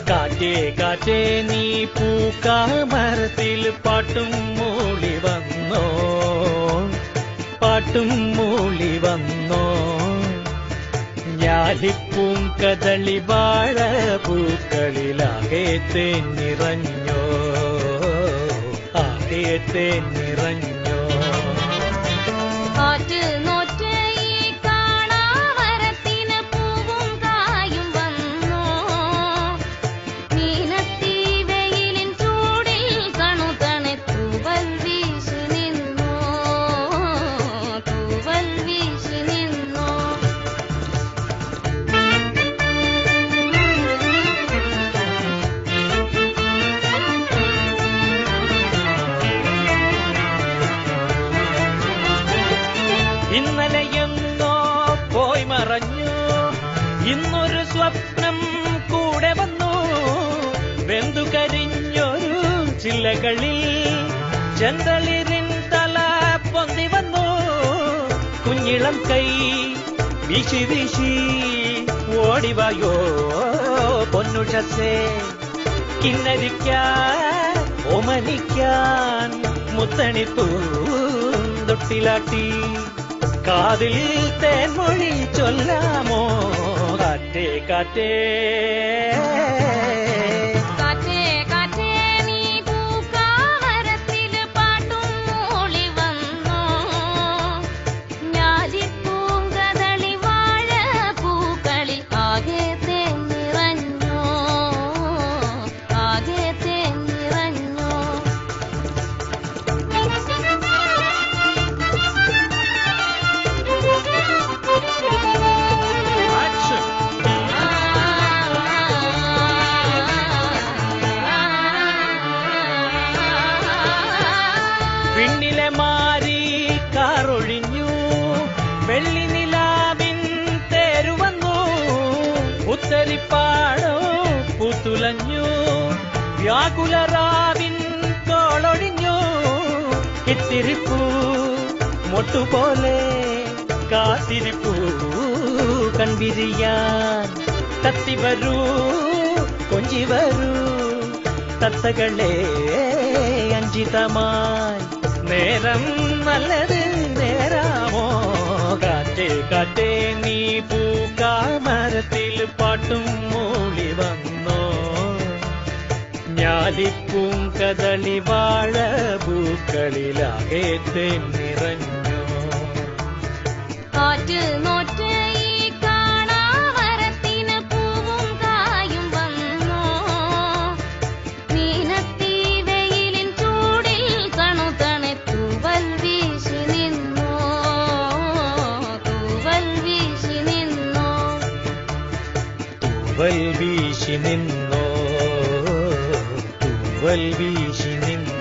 കാറ്റേ കാറ്റേ നീ പൂക്കാമരത്തിൽ പാട്ടും മൂളി വന്നോ, പാട്ടും മൂളി വന്നോ. ഞാലിപ്പൂം കദളി വാഴ പൂക്കളിലാകെ തേൻ നിറഞ്ഞോ, ആകെ തേൻ നിറഞ്ഞോ. ഇന്നലെയെന്നോ പോയി മറഞ്ഞു, ഇന്നൊരു സ്വപ്നം കൂടെ വന്നു. വെന്തു കരിഞ്ഞൊരു ചില്ലകളിൽ ചെന്തളിരിൻ തല പൊന്തി വന്നു. കുഞ്ഞിളം കൈ വീശി വീശി ഓടിവായോ പൊന്നുഷസേ, കിന്നരിക്കാൻ ഓമനിക്കാൻ മുത്തണിപ്പൂ തൊട്ടിലാട്ടി. കാതിൽ തേൻമൊഴി ചൊല്ലാമോ കാറ്റേ കാറ്റേ, കാറ്റേ കാറ്റേ നീ പൂക്കാമരത്തിൽ പാട്ടും മൂളി വന്നോ. ഞാലിപ്പൂം കദളി വാഴ പൂക്കളിൽ ആകെ തേൻ നിറഞ്ഞോ, ആകെ തേൻ നിറഞ്ഞോ. പിന്നിലെ മാറി കാറൊഴിഞ്ഞു, വെള്ളി നിലാവിൻ തേരുവന്നു. ഉത്തരിപ്പാടോ പൂത്തുലഞ്ഞു, വ്യാകുലറാവിൻ തോളൊഴിഞ്ഞു. ഇത്തിരിപ്പൂ മൊട്ടുപോലെ കാത്തിരിപ്പൂ കൺവിരിയാൻ. കത്തിവരൂ കൊഞ്ചി വരൂ തത്തകളെ അഞ്ചിതമായി. നേരം നല്ലത് നേരാമോ കാറ്റേ കാറ്റേ നീ പൂക്കാമരത്തിൽ പാട്ടും മൂളി വന്നോ. ഞാലിപ്പൂം കദളി വാഴ പൂക്കളിലാകെ തേൻ നിറഞ്ഞോ. കാറ്റ് നോറ്റ് ഈ കാണാമരത്തിന് പൂവും കായും വന്നോ. മീനത്തി വെയിലിൻ ചൂടിൽ കണുതണെ തൂവൽ വീശി നിന്നോ, തൂവൽ വീശി നിന്നോ. തൂവൽ വീശി നിന്നോ, തൂവൽ വീശി നിന്നോ.